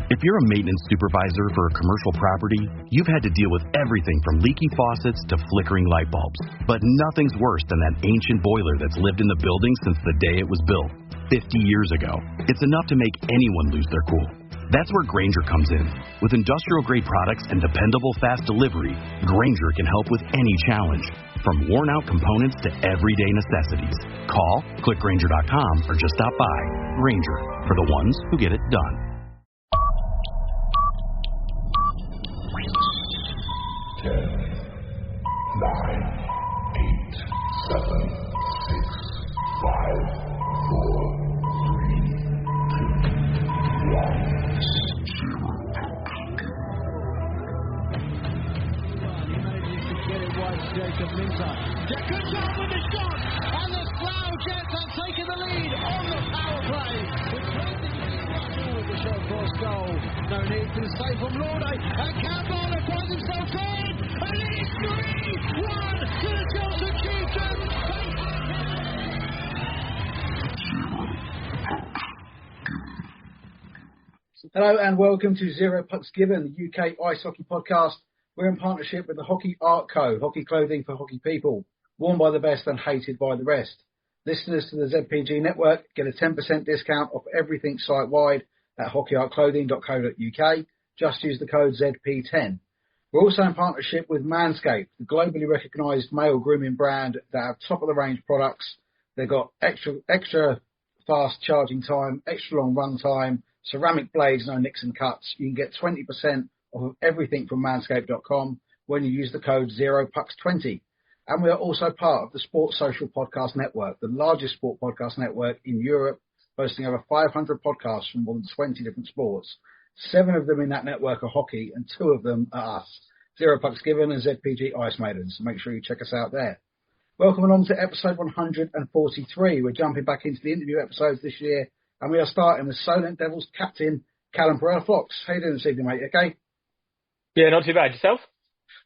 If you're a maintenance supervisor for a commercial property, you've had to deal with everything from leaky faucets to flickering light bulbs. But nothing's worse than that ancient boiler that's lived in the building since the day it was built, 50 years ago. It's enough to make anyone lose their cool. That's where Grainger comes in. With industrial-grade products and dependable fast delivery, Grainger can help with any challenge, from worn-out components to everyday necessities. Call, click Grainger.com, or just stop by. Grainger, for the ones who get it done. 10, 9, 8, 7, 6, 5, 4, 3, 2, 1, 0. Jacob Minter. Good job with the shot, and the Slough Jets have taken the lead on the power play. With the shot cross goal. No need to stay from Lorde, and Campbell finds himself in, and it's 3-1 to the Chelsea Chieftains. Hello and welcome to Zero Pucks Given, the UK Ice Hockey Podcast. We're in partnership with the Hockey Art Co, hockey clothing for hockey people, worn by the best and hated by the rest. Listeners to the ZPG network get a 10% discount off everything site-wide at hockeyartclothing.co.uk. Just use the code ZP10. We're also in partnership with Manscaped, the globally recognised male grooming brand that have top-of-the-range products. They've got extra fast charging time, extra long run time, ceramic blades, no nicks and cuts. You can get 20% off of everything from manscaped.com when you use the code 0pucks20. And we are also part of the Sports Social Podcast Network, the largest sport podcast network in Europe, boasting over 500 podcasts from more than 20 different sports. 7 of them in that network are hockey, and 2 of them are us, Zero Pucks Given and ZPG Ice Maidens. So make sure you check us out there. Welcome along to episode 143. We're jumping back into the interview episodes this year, and we are starting with Solent Devils captain Calumn Perella-Fox. How you doing this evening, mate? Okay? Yeah, not too bad. Yourself?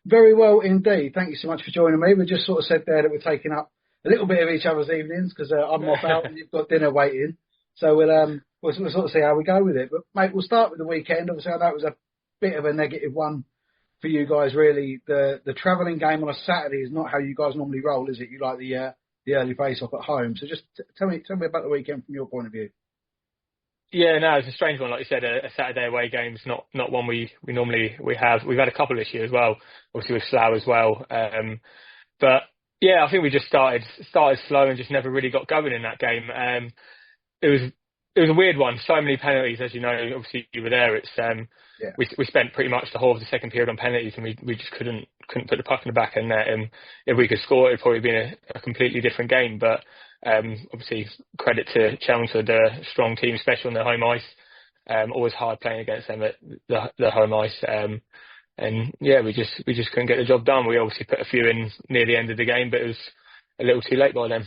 Very well indeed. Thank you so much for joining me. We just sort of said there that we're taking up a little bit of each other's evenings because I'm off out and you've got dinner waiting. So we'll sort of see how we go with it. But, mate, we'll start with the weekend. Obviously, I know it was a bit of a negative one for you guys, really. The travelling game on a Saturday is not how you guys normally roll, is it? You like the early face-off at home. So just tell me about the weekend from your point of view. Yeah, no, it's a strange one. Like you said, a Saturday away game is not one we normally have. We've had a couple this year as well, obviously with Slough as well. But yeah, I think we just started slow and just never really got going in that game. It was a weird one. So many penalties, as you know. Obviously, you were there. We spent pretty much the whole of the second period on penalties, and we just couldn't put the puck in the back end there. And if we could score, it'd probably been a completely different game. But obviously, credit to Chelmsford, a strong team, especially on their home ice. Always hard playing against them at the home ice. And yeah, we just couldn't get the job done. We obviously put a few in near the end of the game, but it was a little too late by then.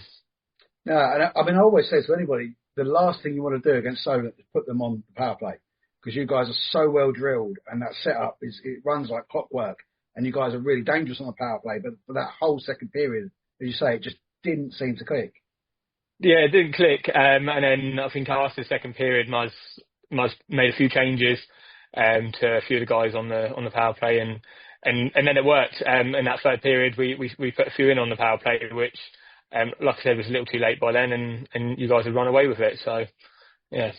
No, and I mean, I always say to anybody, the last thing you want to do against Solent is put them on the power play, because you guys are so well drilled and that setup it runs like clockwork, and you guys are really dangerous on the power play. But for that whole second period, as you say, it just didn't seem to click. Yeah, it didn't click. And then I think after the second period, Muzz made a few changes to a few of the guys on the power play, and then it worked. In that third period, we put a few in on the power play, which, like I said, was a little too late by then, and you guys had run away with it. So, yeah.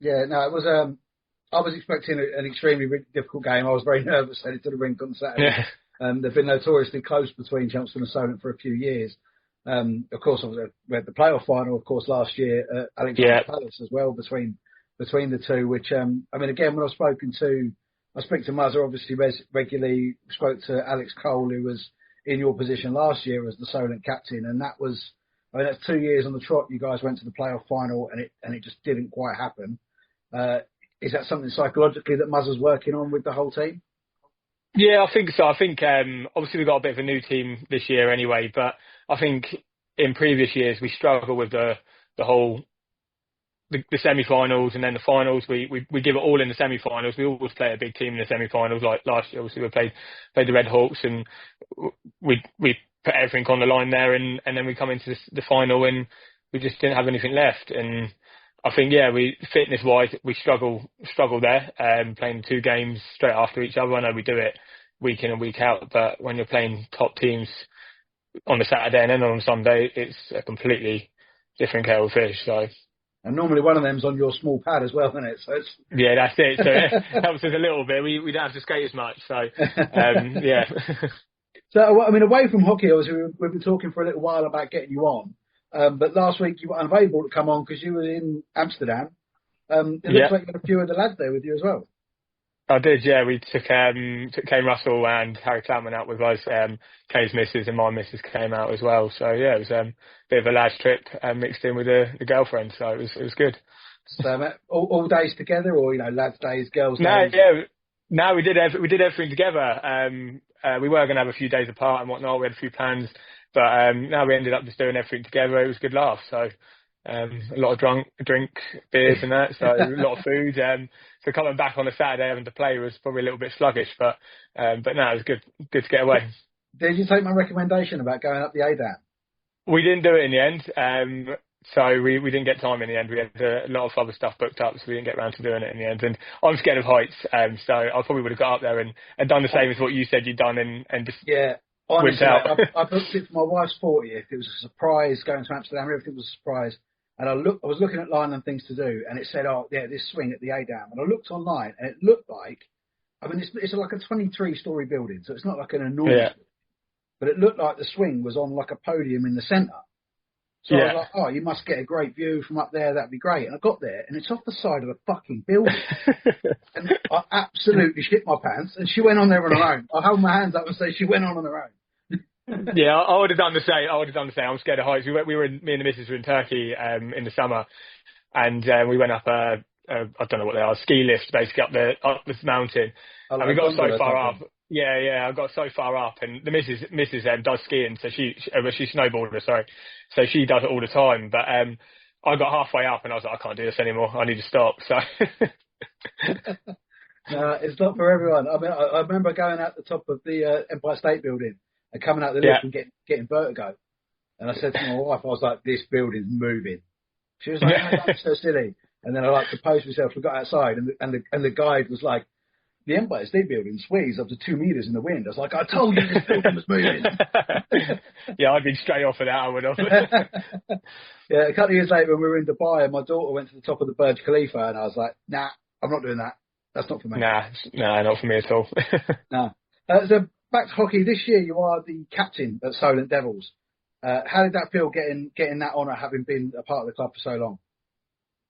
Yeah, no, it was. I was expecting an extremely difficult game. I was very nervous headed to the rink on Saturday. Yeah. They've been notoriously close between Chelmsford and Solent for a few years. Of course, we had the playoff final, of course, last year at Alexandra Palace as well between the two. Which I mean, again, when I speak to Muzzer, obviously regularly. Spoke to Alex Cole, who was in your position last year as the Solent captain, and that's 2 years on the trot. You guys went to the playoff final, and it just didn't quite happen. Is that something psychologically that Muzzer's working on with the whole team? Yeah, I think so. I think obviously we've got a bit of a new team this year anyway, but I think in previous years we struggled with the semi-finals and then the finals. We give it all in the semi-finals. We always play a big team in the semi-finals. Like last year, obviously we played the Red Hawks, and we put everything on the line there, and then we come into the final and we just didn't have anything left. And I think, we fitness-wise, we struggle there, playing 2 games straight after each other. I know we do it week in and week out, but when you're playing top teams on the Saturday and then on Sunday, it's a completely different kettle of fish. So. And normally one of them's on your small pad as well, isn't it? So it's... Yeah, that's it. So it helps us a little bit. We don't have to skate as much. So, yeah. So, I mean, away from hockey, obviously, we've been talking for a little while about getting you on. But last week you were unavailable to come on because you were in Amsterdam. It looks like you had a few of the lads there with you as well. I did, yeah. We took Kane Russell and Harry Clampman out with us. Kane's missus and my missus came out as well. So yeah, it was a bit of a lads trip mixed in with the girlfriend. So it was good. So all days together, or lads days, girls days? No, we did everything together. We were going to have a few days apart and whatnot. We had a few plans, but now we ended up just doing everything together. It was a good laugh. So a lot of drink, beers and that. So a lot of food. So coming back on a Saturday having to play was probably a little bit sluggish, but no, it was good to get away. Did you take my recommendation about going up the ADAM? We didn't do it in the end. So we didn't get time in the end. We had a lot of other stuff booked up, so we didn't get around to doing it in the end. And I'm scared of heights, so I probably would have got up there and done the same as what you said you'd done and just honestly, out. I booked it for my wife's 40th. It was a surprise going to Amsterdam. Everything was a surprise. And I was looking at line and things to do, and it said, this swing at the ADAM. And I looked online, and it looked like, it's like a 23-story building, so it's not like an enormous building, but it looked like the swing was on like a podium in the centre. So I was like, you must get a great view from up there. That'd be great. And I got there, and it's off the side of a fucking building. And I absolutely shit my pants. And she went on there on her own. I held my hands up and say she went on her own. Yeah, I would have done the same. I'm scared of heights. Me and the missus were in Turkey in the summer, and we went up I don't know what they are, ski lifts basically up this mountain. And we got so far up. Yeah, I got so far up, and the missus does skiing, so she's snowboarder, sorry, so she does it all the time. But I got halfway up, and I was like, I can't do this anymore. I need to stop. So. No, it's not for everyone. I mean, I remember going out the top of the Empire State Building and coming out the lift and getting vertigo. And I said to my wife, I was like, this building's moving. She was like, oh, that's so silly. And then I composed myself. We got outside, and the guide was like, the Empire State Building sways up to 2 meters in the wind. I was like, I told you this building was moving. Yeah, I'd been straight off of that, I would have. Yeah, a couple of years later when we were in Dubai, and my daughter went to the top of the Burj Khalifa, and I was like, nah, I'm not doing that. That's not for me. Nah, not for me at all. No. So back to hockey. This year you are the captain at Solent Devils. How did that feel getting that honour, having been a part of the club for so long?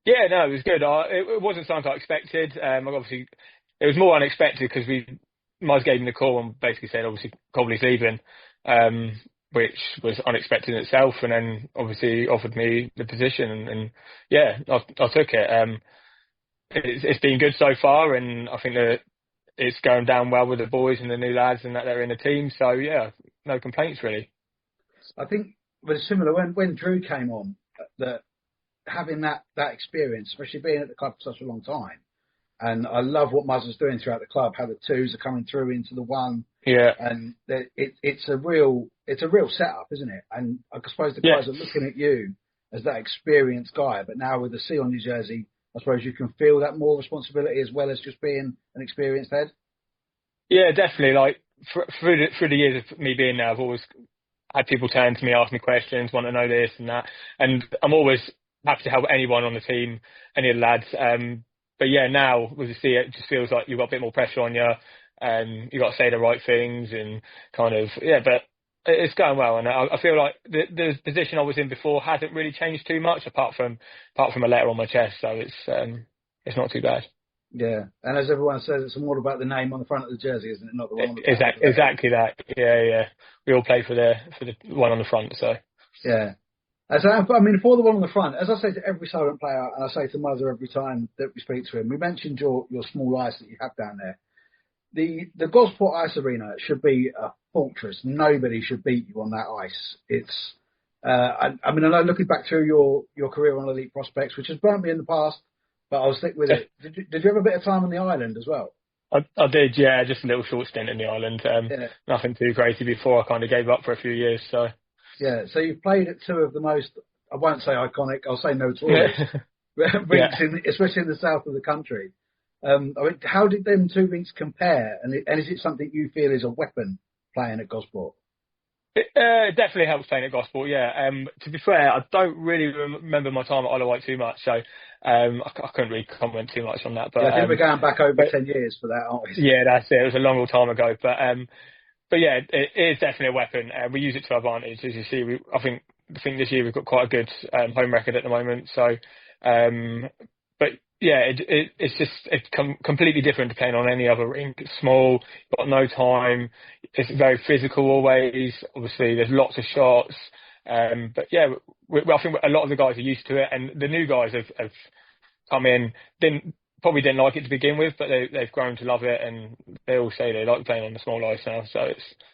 Yeah, no, it was good. It wasn't something I expected. Obviously, it was more unexpected because Muzz gave me the call and basically said, obviously, Cobley's leaving, which was unexpected in itself, and then obviously offered me the position, and I took it. It's been good so far, and I think that it's going down well with the boys and the new lads, and that they're in the team. So yeah, no complaints really. I think it was similar when Drew came on, that having that experience, especially being at the club for such a long time. And I love what Muzz is doing throughout the club, how the twos are coming through into the one. Yeah. And it's a real setup, isn't it? And I suppose the guys are looking at you as that experienced guy, but now with the C on your jersey, I suppose you can feel that more responsibility as well as just being an experienced head. Yeah, definitely. Like through the years of me being there, I've always had people turn to me, ask me questions, want to know this and that, and I'm always happy to help anyone on the team, any of the lads. But yeah, now with the C, it just feels like you've got a bit more pressure on you, and you've got to say the right things and kind of but it's going well, and I feel like the position I was in before hasn't really changed too much, apart from a letter on my chest. So it's not too bad. Yeah, and as everyone says, it's more about the name on the front of the jersey, isn't it? Not the one on the back. Exactly that. Yeah. We all play for the one on the front. So yeah. So, I mean, for the one on the front, as I say to every Solent player, and I say to Muzz every time that we speak to him, we mentioned your small ice that you have down there. The Gosport Ice Arena should be a fortress. Nobody should beat you on that ice. It's, I know looking back through your career on Elite Prospects, which has burnt me in the past, but I'll stick with it. Did you have a bit of time on the island as well? I did, yeah, just a little short stint in the island. Nothing too crazy before I kind of gave up for a few years, so. Yeah, so you've played at two of the most, I won't say iconic, I'll say notorious, rinks, especially in the south of the country. I mean, how did them two rinks compare? And is it something you feel is a weapon playing at Gosport? It definitely helps playing at Gosport, yeah. To be fair, I don't really remember my time at Isle of Wight too much, so I couldn't really comment too much on that. But I think we're going back over 10 years for that, aren't we? Yeah, that's it. It was a long time ago. But yeah, it is definitely a weapon. We use it to our advantage. As you see, I think this year we've got quite a good home record at the moment. So, but yeah, it's completely different to playing on any other rink. It's small, got no time. It's very physical always. Obviously, there's lots of shots. But yeah, I think a lot of the guys are used to it, and the new guys have come in. Probably didn't like it to begin with, but they've grown to love it, and they all say they like playing on the small ice now, so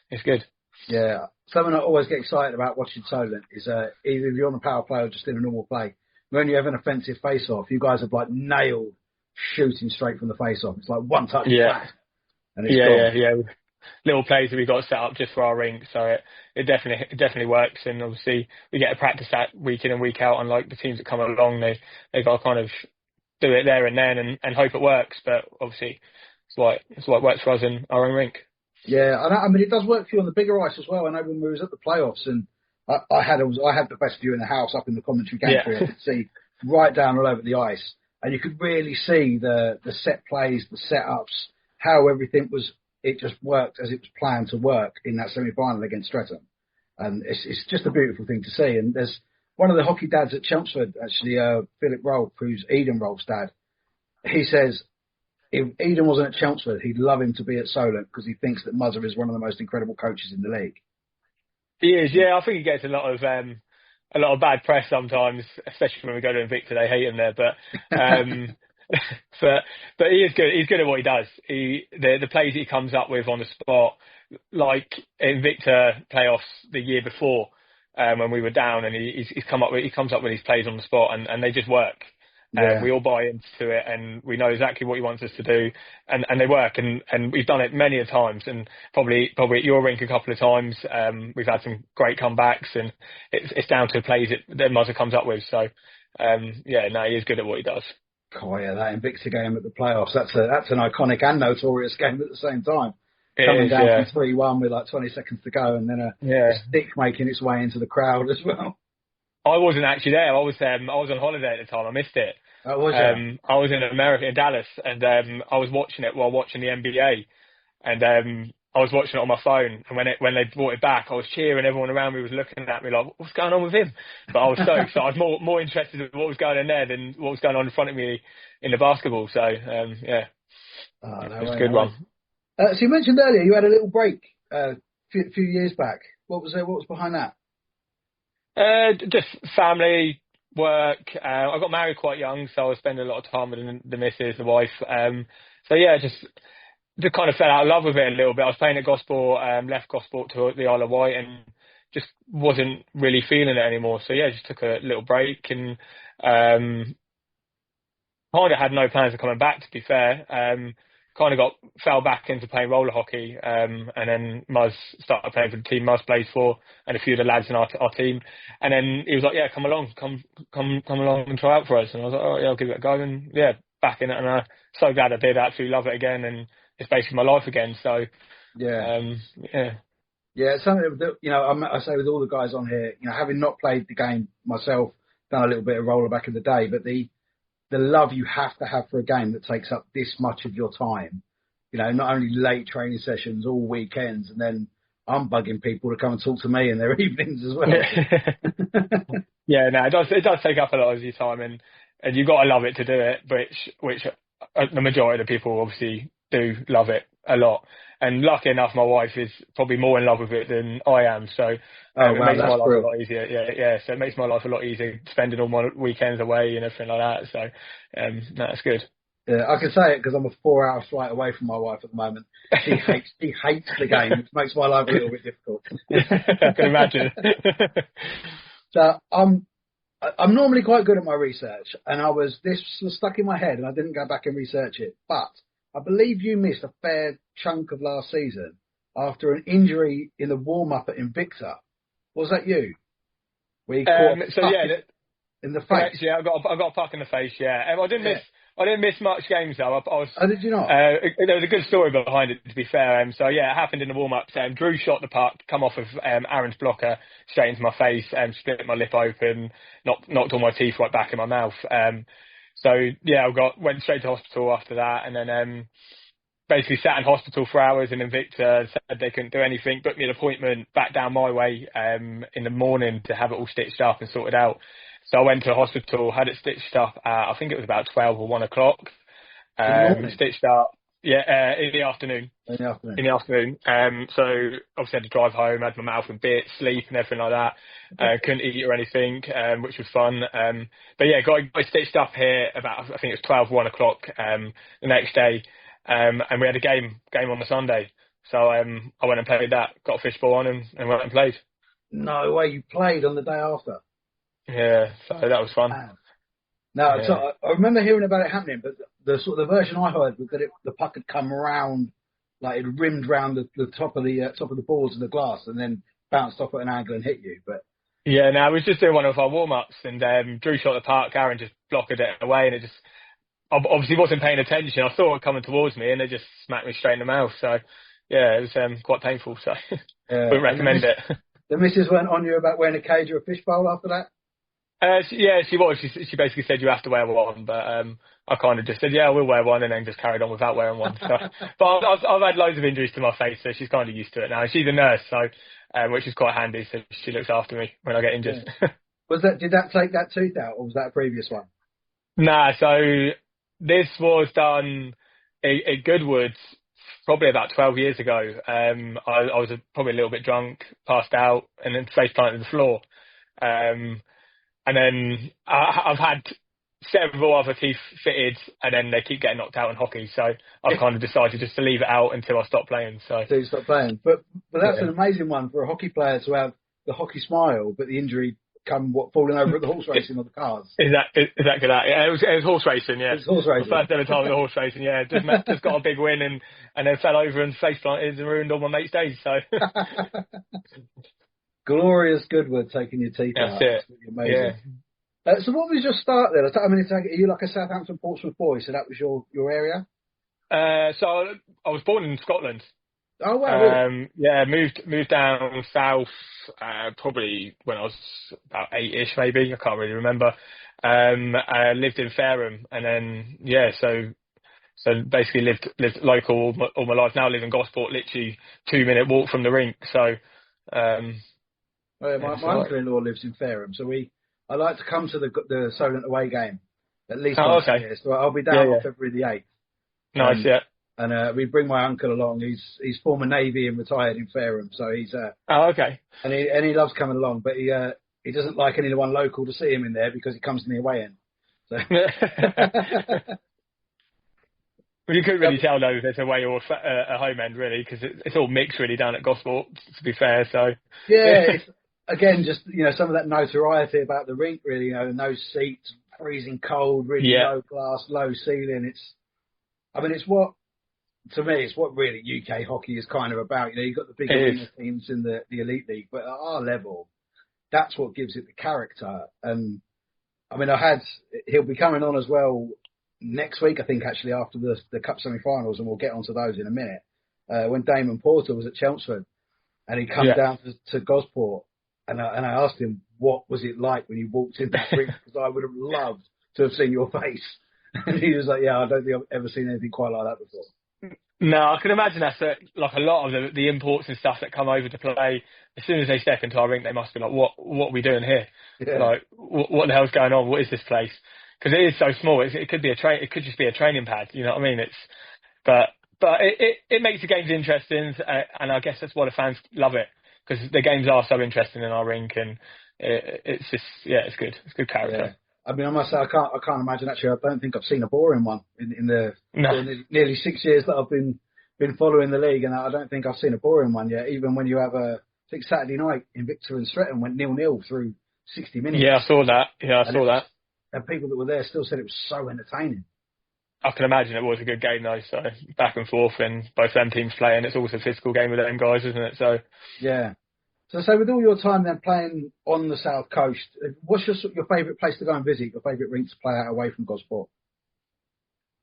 it's good. Yeah, something I always get excited about watching Solent is either if you're on a power play or just in a normal play, when you have an offensive face-off, you guys have like nailed shooting straight from the face-off. It's like one touch, flat, and it's gone. Yeah. Little plays that we've got set up just for our rink, so it definitely works, and obviously we get to practice that week in and week out. Unlike the teams that come along, they got to kind of do it there and then and hope it works, but obviously it's what works for us in our own rink. Yeah, I mean it does work for you on the bigger ice as well. I know when we was at the playoffs, and I had the best view in the house up in the commentary gantry. I could see right down all over the ice, and you could really see the set plays, the setups, how everything was. It just worked as it was planned to work in that semi-final against Streatham, and it's just a beautiful thing to see. And there's one of the hockey dads at Chelmsford, actually, Philip Rolfe, who's Eden Rolfe's dad. He says if Eden wasn't at Chelmsford, he'd love him to be at Solent because he thinks that Muzzer is one of the most incredible coaches in the league. He is, yeah. I think he gets a lot of bad press sometimes, especially when we go to Invicta. They hate him there, but he is good. He's good at what he does. The plays he comes up with on the spot, like Invicta playoffs the year before. When we were down, and he comes up with these plays on the spot, and they just work. We all buy into it, and we know exactly what he wants us to do, and they work. And we've done it many a times, and probably at your rink a couple of times. We've had some great comebacks, and it's down to plays that Muzzer comes up with. So he is good at what he does. Oh yeah, that Invicta game at the playoffs, that's an iconic and notorious game at the same time. Coming down from 3-1 with like 20 seconds to go, and then a stick making its way into the crowd as well. I wasn't actually there. I was on holiday at the time. I missed it. Oh, was you? I was in America, in Dallas, and I was watching it while watching the NBA, and I was watching it on my phone. And when they brought it back, I was cheering. Everyone around me was looking at me like, "What's going on with him?" But I was so excited. I was more interested in what was going on there than what was going on in front of me in the basketball. So it was a good one. So you mentioned earlier you had a little break a few years back. What was behind that? Just family, work. I got married quite young, so I was spending a lot of time with the missus, the wife. Just kind of fell out of love with it a little bit. I was playing at Gosport, left Gosport to the Isle of Wight, and just wasn't really feeling it anymore. So just took a little break, and kind of had no plans of coming back, to be fair. Kind of fell back into playing roller hockey, and then Muzz started playing for the team Muzz plays for, and a few of the lads in our team. And then he was like, "Yeah, come along and try out for us." And I was like, "Oh yeah, I'll give it a go." And back in it, and I'm so glad I did. I absolutely love it again, and it's basically my life again. So it's something that, I say with all the guys on here, having not played the game myself, done a little bit of roller back in the day, but the love you have to have for a game that takes up this much of your time, not only late training sessions, all weekends, and then I'm bugging people to come and talk to me in their evenings as well. It does take up a lot of your time, and you've got to love it to do it, which the majority of the people obviously do love it a lot. And lucky enough, my wife is probably more in love with it than I am. So it makes my life a lot easier. So it makes my life a lot easier, spending all my weekends away and everything like that. So that's good. Yeah, I can say it because I'm a 4-hour flight away from my wife at the moment. She hates the game, which makes my life a little bit difficult. I can imagine. So I'm normally quite good at my research, and this was stuck in my head, and I didn't go back and research it. But I believe you missed a fair chunk of last season after an injury in the warm-up at Invicta. Was that you? In the face? Correct, yeah, I got a puck in the face, yeah. I didn't miss much games though. I was. Oh, did you not? There was a good story behind it, to be fair. So yeah, it happened in the warm-up. Drew shot the puck, come off of Aaron's blocker straight into my face, split my lip open, knocked all my teeth right back in my mouth. So yeah, went straight to hospital after that, and then basically sat in hospital for hours in Invicta. Said they couldn't do anything. Booked me an appointment back down my way in the morning to have it all stitched up and sorted out. So I went to the hospital, had it stitched up at, I think it was about 12 or 1 o'clock. Stitched up, in the afternoon. In the afternoon. So obviously had to drive home, had my mouth in bits, sleep and everything like that. Couldn't eat or anything, which was fun. But yeah, got stitched up here about, I think it was 12, 1 o'clock, the next day. And we had a game on the Sunday. So I went and played that, got a fishbowl on and went and played. No way, you played on the day after? Yeah, so that was fun. No, yeah. So I remember hearing about it happening, but the version I heard was that the puck had come around, like it rimmed round the top of the boards and the glass, and then bounced off at an angle and hit you. But yeah, no, I was just doing one of our warm-ups, and Drew shot the puck, Aaron just blocked it away, and it just obviously wasn't paying attention. I saw it coming towards me, and it just smacked me straight in the mouth. So yeah, it was quite painful. So wouldn't recommend it. The missus went on you about wearing a cage or a fishbowl after that? She was. She basically said you have to wear one, but I kind of just said, yeah, I will wear one, and then just carried on without wearing one. So, but I've had loads of injuries to my face, so she's kind of used to it now. She's a nurse, so which is quite handy. So she looks after me when I get injured. Yeah. Did that take that tooth out, or was that a previous one? Nah, so this was done at Goodwood's probably about 12 years ago. I was probably a little bit drunk, passed out, and then face planted the floor. And then I've had several other teeth fitted, and then they keep getting knocked out in hockey. So I've kind of decided just to leave it out until I stop playing. So you stop playing, but that's an amazing one for a hockey player to have the hockey smile, but the injury falling over at the horse racing or the cars. Exactly that. Yeah, it was horse racing. Yeah, it was horse racing. The first ever time with the horse racing. Yeah, just got a big win and then fell over and face planted and ruined all my mates' days. So. Glorious Goodwood taking your teeth out. That's it. Amazing. Yeah. So what was your start there? Are you like a Southampton, Portsmouth boy? So that was your area? So I was born in Scotland. Oh wow! Really? Yeah, moved down south probably when I was about 8-ish, maybe. I can't really remember. I lived in Fareham, and then so basically lived local all my life. Now I live in Gosport, literally 2-minute walk from the rink. So. My uncle-in-law lives in Fareham, so I like to come to the Solent away game at least once a year. So I'll be down on February the 8th. Nice, yeah. And we bring my uncle along. He's former Navy and retired in Fareham, so he's okay. And he loves coming along, but he doesn't like anyone local to see him in there because he comes to the away end. So. Well, you couldn't really tell though if it's away or a home end really, because it's all mixed really down at Gosport. To be fair, so yeah. Again, just some of that notoriety about the rink, really. No seats, freezing cold, really low glass, low ceiling. It's what really UK hockey is kind of about. You've got the big arena teams in the Elite League, but at our level, that's what gives it the character. And he'll be coming on as well next week, I think, actually after the Cup semi-finals, and we'll get onto those in a minute. When Damon Porter was at Chelmsford, and he come down to Gosport. And I asked him, what was it like when you walked in that rink? Because I would have loved to have seen your face. And he was like, yeah, I don't think I've ever seen anything quite like that before. No, I can imagine that's like a lot of the imports and stuff that come over to play. As soon as they step into our rink, they must be like, what are we doing here? Yeah. Like, what the hell's going on? What is this place? Because it is so small. It could be it could just be a training pad. You know what I mean? But it makes the games interesting, and I guess that's why the fans love it. Because the games are so interesting in our rink, and it's just it's good. It's good character. Yeah. I must say I can't imagine actually. I don't think I've seen a boring one in the nearly 6 years that I've been following the league, and I don't think I've seen a boring one yet. Even when you have I think Saturday night Invicta and Stretton went 0-0 through 60 minutes. Yeah, I saw that. And people that were there still said it was so entertaining. I can imagine it was a good game though, so back and forth and both them teams playing. It's always a physical game with them guys, isn't it? So yeah. So with all your time then playing on the South Coast, what's your favourite place to go and visit, your favourite rink to play out away from Gosport?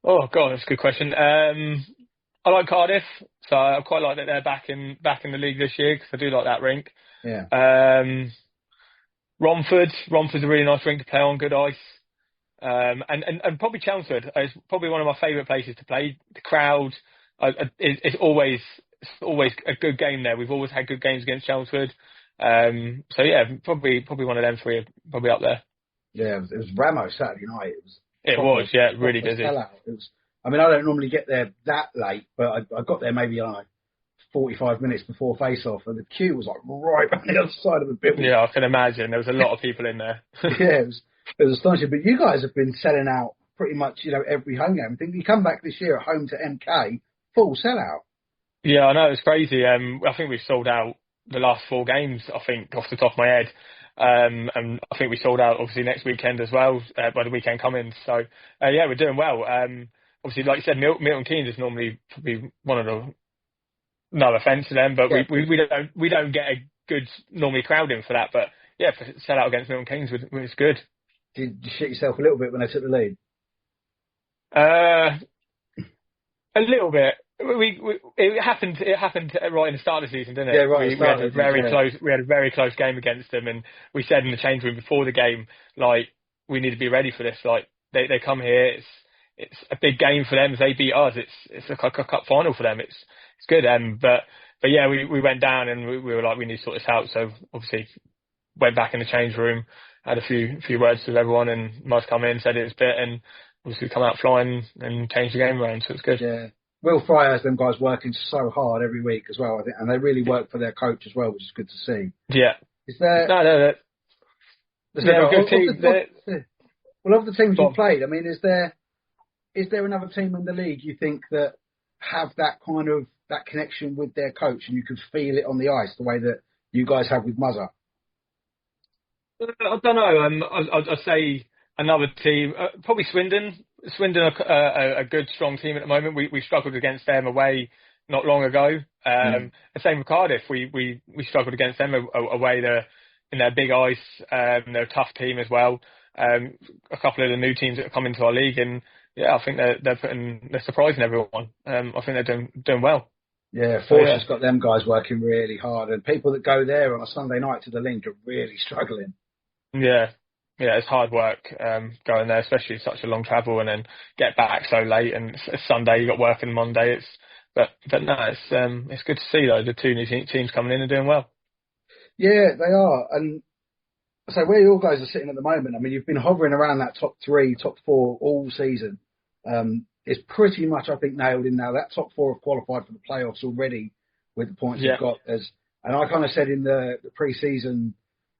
Oh God, that's a good question. I like Cardiff, so I quite like that they're back in the league this year because I do like that rink. Yeah. Romford's a really nice rink to play on, good ice. And probably Chelmsford is probably one of my favourite places to play. The crowd is always a good game there. We've always had good games against Chelmsford. So yeah, probably one of them three are probably up there. Yeah, it was Ramos Saturday night. It was really busy. I mean, I don't normally get there that late, but I got there maybe 45 minutes before face-off, and the queue was like right on the other side of the building. Yeah, I can imagine. There was a lot of people in there. Yeah, it was astonishing. But you guys have been selling out pretty much, every home game. I think you come back this year at home to MK, full sellout. Yeah, I know, it's crazy. I think we've sold out the last 4 games, I think, off the top of my head. And I think we sold out, obviously, next weekend as well, by the weekend coming. So, yeah, we're doing well. Obviously, like you said, Milton Keynes is normally probably one of the... No offence to them, but yeah. we don't get a good normally crowd in for that. But yeah, for sell out against Milton Keynes was good. Did you shit yourself a little bit when they took the lead? A little bit. It happened right in the start of the season, didn't it? Yeah, right. We had a very close game against them, and we said in the change room before the game, like, we need to be ready for this. Like, they come here, it's a big game for them. If they beat us, it's a cup final for them. It's good. But yeah, we went down and we were like, we need to sort this out. So obviously went back in the change room, had a few words with everyone, and Muzz come in, said it was bit, and obviously come out flying and changed the game around. So it's good. Yeah. Will Fry has them guys working so hard every week as well, I think, and they really work for their coach as well, which is good to see. Yeah. Is there? No. They're a good team. Well, of the teams you played, I mean, is there another team in the league you think that have that kind of that connection with their coach, and you can feel it on the ice the way that you guys have with Muzza? I don't know. I'd say another team, probably Swindon. Swindon are a good, strong team at the moment. We struggled against them away not long ago. The same with Cardiff. We struggled against them away. They're in their big ice. They're a tough team as well. A couple of the new teams that have come into our league, and yeah, I think they're surprising everyone. I think they're doing well. Yeah, Force's got them guys working really hard, and people that go there on a Sunday night to the link are really struggling. Yeah, it's hard work going there, especially such a long travel, and then get back so late. And it's Sunday, you got work on Monday. But no, it's good to see though the two new teams coming in and doing well. Yeah, they are, and so where you guys are sitting at the moment, I mean, you've been hovering around that top 3, top 4 all season. It's pretty much, I think, nailed in now. That top 4 have qualified for the playoffs already with the points you've got. And I kind of said in the pre-season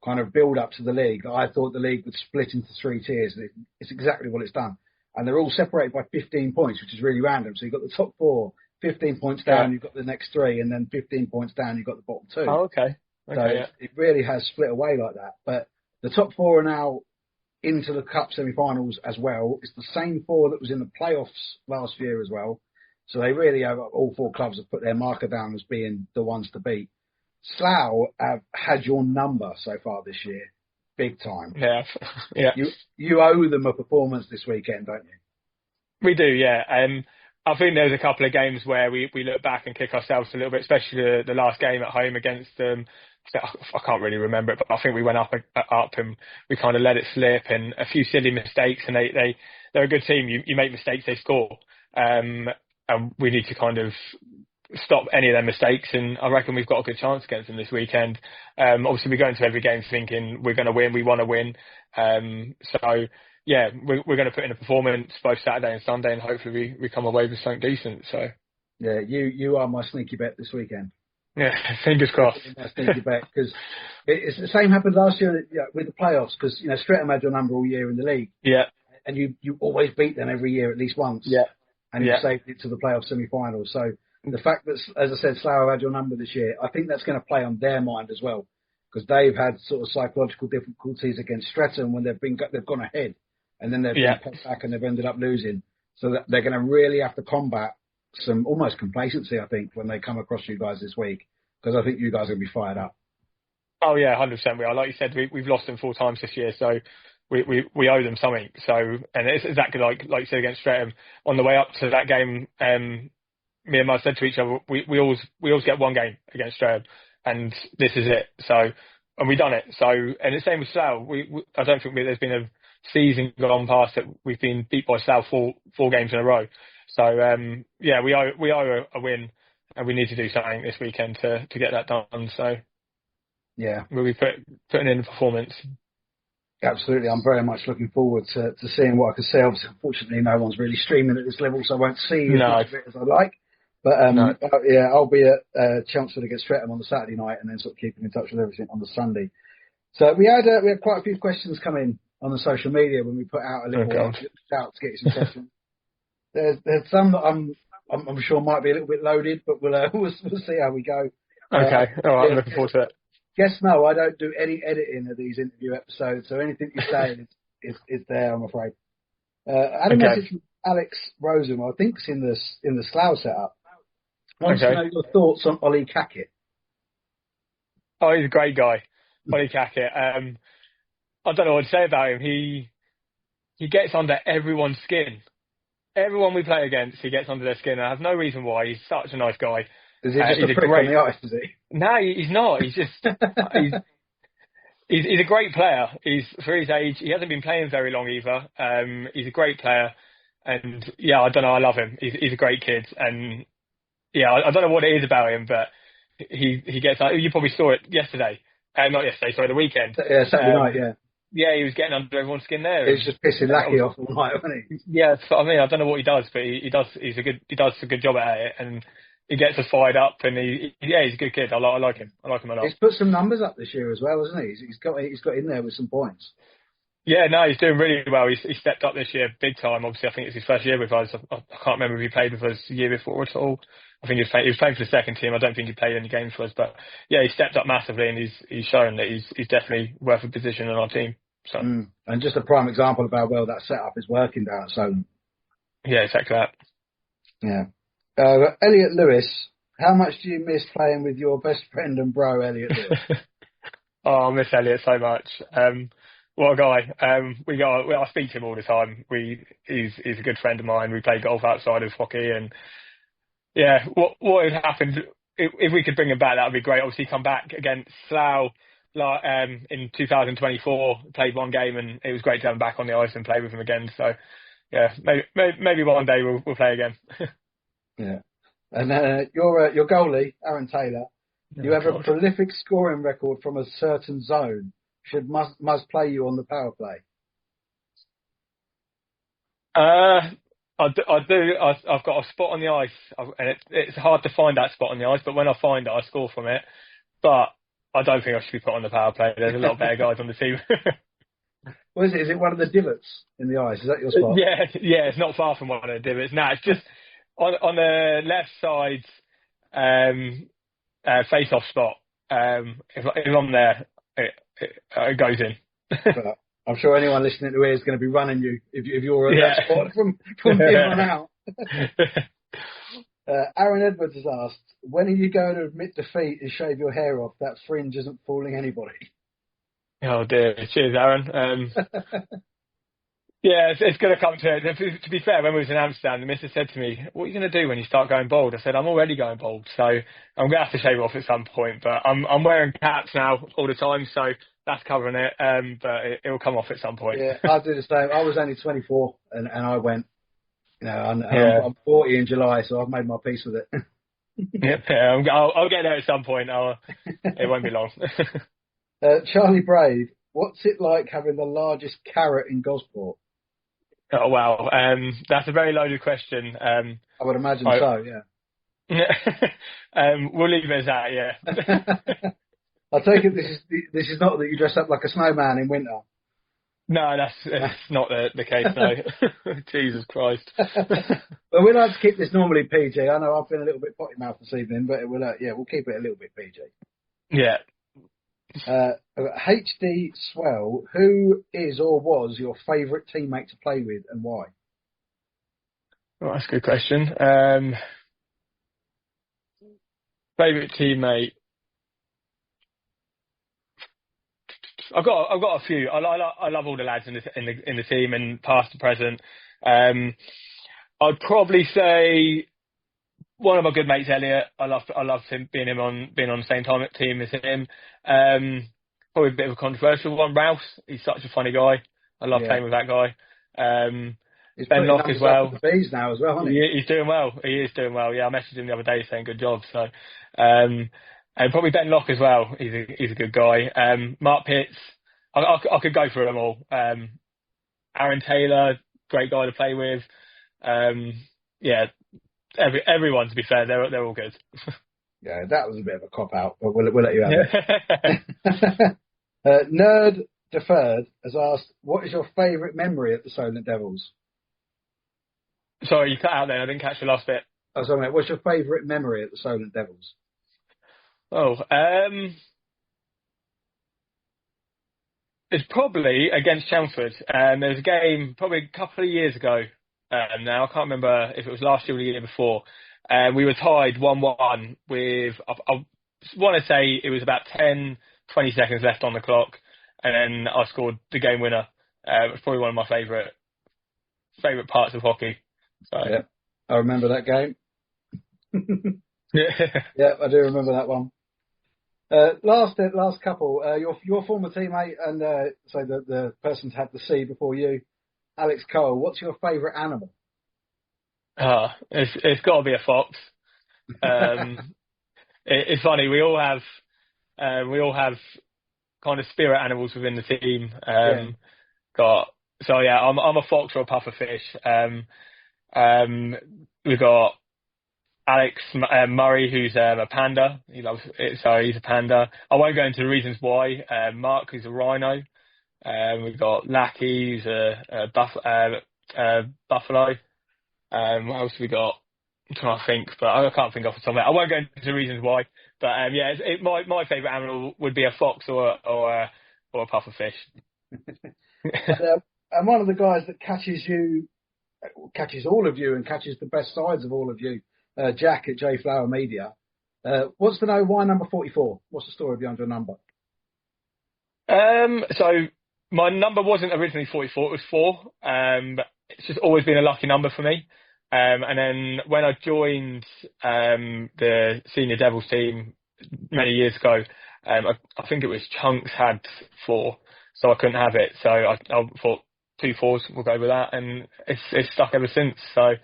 kind of build up to the league, I thought the league would split into 3 tiers. And it's exactly what it's done. And they're all separated by 15 points, which is really random. So you've got the top 4, 15 points down, you've got the next 3, and then 15 points down, you've got the bottom 2. Oh, okay. So it really has split away like that. But the top 4 are now into the Cup semi-finals as well. It's the same 4 that was in the playoffs last year as well. So they really have, all 4 clubs have put their marker down as being the ones to beat. Slough have had your number so far this year, big time. Yeah. You owe them a performance this weekend, don't you? We do, yeah. I think there's a couple of games where we look back and kick ourselves a little bit, especially the last game at home against them. I can't really remember it, but I think we went up and we kind of let it slip, and a few silly mistakes. And they're a good team. You make mistakes, they score, and we need to kind of stop any of their mistakes. And I reckon we've got a good chance against them this weekend. Obviously, we go into every game thinking we're going to win, we want to win. So yeah, we're going to put in a performance both Saturday and Sunday, and hopefully we come away with something decent. So yeah, you are my sneaky bet this weekend. Yeah, fingers crossed. Because it's the same happened last year with the playoffs, because Streatham had your number all year in the league. Yeah. And you always beat them every year at least once. Yeah. And you saved it to the playoff semi-finals. So the fact that, as I said, Slough had your number this year, I think that's going to play on their mind as well, because they've had sort of psychological difficulties against Streatham when they've gone ahead, and then they've been put back and they've ended up losing. So that they're going to really have to combat some almost complacency, I think, when they come across you guys this week, because I think you guys are going to be fired up. Oh yeah, 100% we are. Like you said, we've lost them 4 times this year, so we owe them something. So, and it's exactly like you said against Streatham. On the way up to that game, me and Mike said to each other, we always get one game against Streatham, and this is it. So, and we done it. So, and the same with Slough. I don't think there's been a season gone past that we've been beat by Slough four games in a row. So, yeah, we owe a win, and we need to do something this weekend to get that done. So, yeah, we'll be putting in a performance. Absolutely, I'm very much looking forward to seeing what I can see. Obviously, unfortunately, no one's really streaming at this level, so I won't see as much of it as I like. But yeah, I'll be at Chelmsford against Streatham on the Saturday night, and then sort of keeping in touch with everything on the Sunday. So we had quite a few questions come in on the social media when we put out a little shout to get you some questions. There's some that I'm sure might be a little bit loaded, but we'll see how we go. Okay, all right, I'm looking forward to it. Yes, no, I don't do any editing of these interview episodes, so anything you say is there, I'm afraid. I had a message from Alex Rosen, I think it's in the Slough setup. Wants to know your thoughts on Ollie Cackett. Oh, he's a great guy, Ollie Cackett. I don't know what to say about him. He gets under everyone's skin. Everyone we play against, he gets under their skin. I have no reason why. He's such a nice guy. Is he just a prick on the ice, is he? No, he's not. He's just he's a great player. He's for his age. He hasn't been playing very long either. He's a great player, and yeah, I don't know. I love him. He's a great kid, and yeah, I don't know what it is about him, but he gets. You probably saw it yesterday. Not yesterday. Sorry, the weekend. Yeah, Saturday night. Yeah. Yeah, he was getting under everyone's skin there. He was just pissing Lackey off all night, wasn't he? Yeah, that's what I mean. I don't know what he does, but he does. He does a good job at it, and he gets us fired up, and he's a good kid. I like him. I like him a lot. He's put some numbers up this year as well, hasn't he? He's got in there with some points. Yeah, no, he's doing really well. He stepped up this year big time. Obviously, I think it's his first year with us. I can't remember if he played with us the year before at all. I think he was playing for the second team. I don't think he played any games for us, but yeah, he stepped up massively, and he's shown that he's definitely worth a position on our team. So. And just a prime example of how well that setup is working down at Solent. Yeah, exactly that. Yeah. Elliot Lewis, how much do you miss playing with your best friend and bro, Elliot Lewis? Oh, I miss Elliot so much. What a guy. I speak to him all the time. He's a good friend of mine. We play golf outside of hockey, and yeah, what had happened if we could bring him back, that would be great. Obviously, come back against Slough in 2024, played one game, and it was great to have him back on the ice and play with him again. So yeah, maybe one day we'll play again. Yeah. And your goalie, Aaron Taylor, you have a prolific scoring record from a certain zone. Must play you on the power play. I do. I've got a spot on the ice, and it's hard to find that spot on the ice. But when I find it, I score from it. But I don't think I should be put on the power play. There's a lot better guys on the team. What is it? Is it one of the divots in the ice? Is that your spot? Yeah. It's not far from one of the divots. No, it's just on the left side face-off spot. If I'm there, it goes in. But I'm sure anyone listening to it is going to be running you if you're at that spot from here on out. Aaron Edwards has asked, when are you going to admit defeat and shave your hair off? That fringe isn't fooling anybody. Oh dear. Cheers, Aaron. Yeah, it's going to come to it. To be fair, when we was in Amsterdam, the missus said to me, what are you going to do when you start going bald? I said, I'm already going bald, so I'm going to have to shave it off at some point. But I'm wearing caps now all the time, so that's covering it. But it will come off at some point. Yeah, I'll do the same. I was only 24, and I went, I'm 40 in July, so I've made my peace with it. I'll get there at some point. It won't be long. Charlie Brave, what's it like having the largest carrot in Gosport? Oh, wow. That's a very loaded question. I would imagine so, yeah. We'll leave it as that, yeah. I take it this is not that you dress up like a snowman in winter. No, that's not the case, no. Jesus Christ. Well, we like to keep this normally PG. I know I've been a little bit potty mouth this evening, but we'll keep it a little bit PG. Yeah. HD Swell, who is or was your favourite teammate to play with and why? Well, that's a good question. Favourite teammate. I've got a few. I love all the lads in the team, and past and present. I'd probably say one of my good mates, Elliot. I love him being on the same team as him. Probably a bit of a controversial one, Rouse. He's such a funny guy. I love playing with that guy. He's Ben Locke as well. Up with the bees now as well, hasn't he? He's doing well. He is doing well. Yeah, I messaged him the other day saying good job. So, and probably Ben Locke as well. He's a good guy. Mark Pitts. I could go through them all. Aaron Taylor, great guy to play with. Yeah, everyone, to be fair, they're all good. Yeah, that was a bit of a cop out, but we'll let you have it. Nerd Deferred has asked, what is your favourite memory at the Solent Devils? Sorry, you cut out there. I didn't catch the last bit. Oh, sorry, mate. What's your favourite memory at the Solent Devils? Oh, it's probably against Chelmsford. There was a game probably a couple of years ago. Now I can't remember if it was last year or the year before. We were tied 1-1 with, I want to say it was about 10, 20 seconds left on the clock, and then I scored the game winner. It was probably one of my favourite parts of hockey. So. Yeah, I remember that game. Yeah, I do remember that one. Last couple. Your former teammate and so the person's had the C before you, Alex Cole. What's your favourite animal? It's got to be a fox. It's funny. We all have kind of spirit animals within the team. I'm a fox or a puffer fish. We've got Alex Murray, who's a panda. He loves it, so he's a panda. I won't go into the reasons why. Mark, who's a rhino. We've got Lackey, who's a buffalo. What else have we got? I'm trying to think, but I can't think off the top of it. I won't go into the reasons why. But my favourite animal would be a fox or a puffer fish. And one of the guys that catches all of you and catches the best sides of all of you, Jack at J Flower Media, wants to know why number 44. What's the story behind your number? So my number wasn't originally 44; it was 4. But it's just always been a lucky number for me. And then when I joined the senior Devils team many years ago, I think it was Chunks had 4, so I couldn't have it. So I thought 2 4s, we'll go with that, and it's stuck ever since. So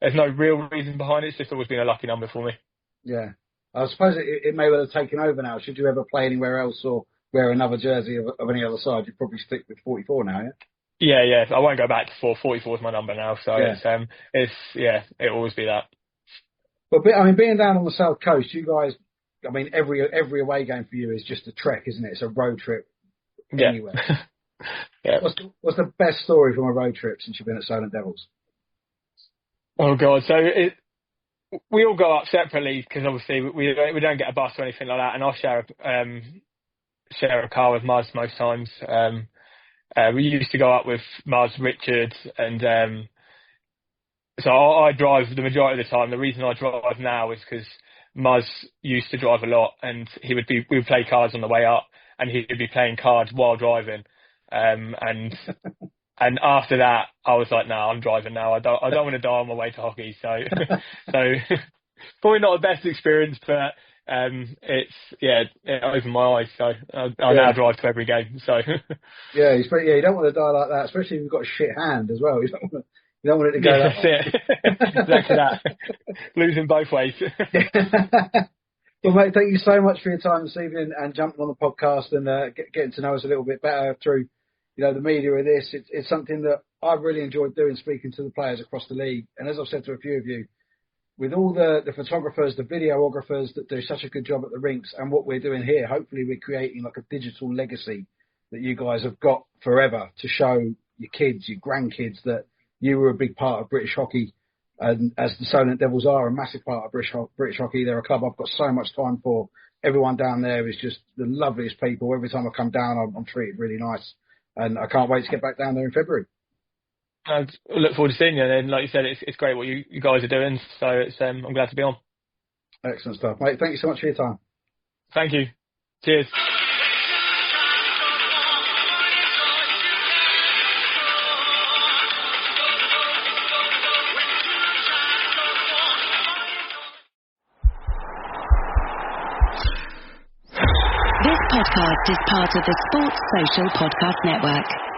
there's no real reason behind it. It's just always been a lucky number for me. Yeah, I suppose it may well have taken over now. Should you ever play anywhere else or wear another jersey of any other side, you'd probably stick with 44 now, yeah? Yeah. I won't go back to 4. 44 is my number now, so it'll always be that. But being down on the south coast, you guys, every away game for you is just a trek, isn't it? It's a road trip anywhere. Yeah. What's the best story from a road trip since you've been at Solent Devils? Oh God, so we all go up separately because obviously we don't get a bus or anything like that, and I share a car with Muzz most times. We used to go up with Muzz, Richard, and so I drive the majority of the time. The reason I drive now is because Muzz used to drive a lot, and we would play cards on the way up, and he would be playing cards while driving. And after that, I was like, no, I'm driving now. I don't want to die on my way to hockey. So probably not the best experience, but it opened my eyes. So I now drive to every game. So you don't want to die like that, especially if you've got a shit hand as well. You don't want it to go that way. That's it. Exactly that. Losing both ways. Well, mate, thank you so much for your time this evening and jumping on the podcast and getting to know us a little bit better through, the media of this. It's something that I've really enjoyed doing, speaking to the players across the league. And as I've said to a few of you, with all the photographers, the videographers that do such a good job at the rinks and what we're doing here, hopefully we're creating like a digital legacy that you guys have got forever to show your kids, your grandkids, that you were a big part of British hockey. And as the Solent Devils are a massive part of British hockey, they're a club I've got so much time for. Everyone down there is just the loveliest people. Every time I come down, I'm treated really nice. And I can't wait to get back down there in February. I look forward to seeing you. And like you said, it's great what you guys are doing. So I'm glad to be on. Excellent stuff, mate. Thank you so much for your time. Thank you. Cheers. podcast is part of the Sports Social Podcast Network.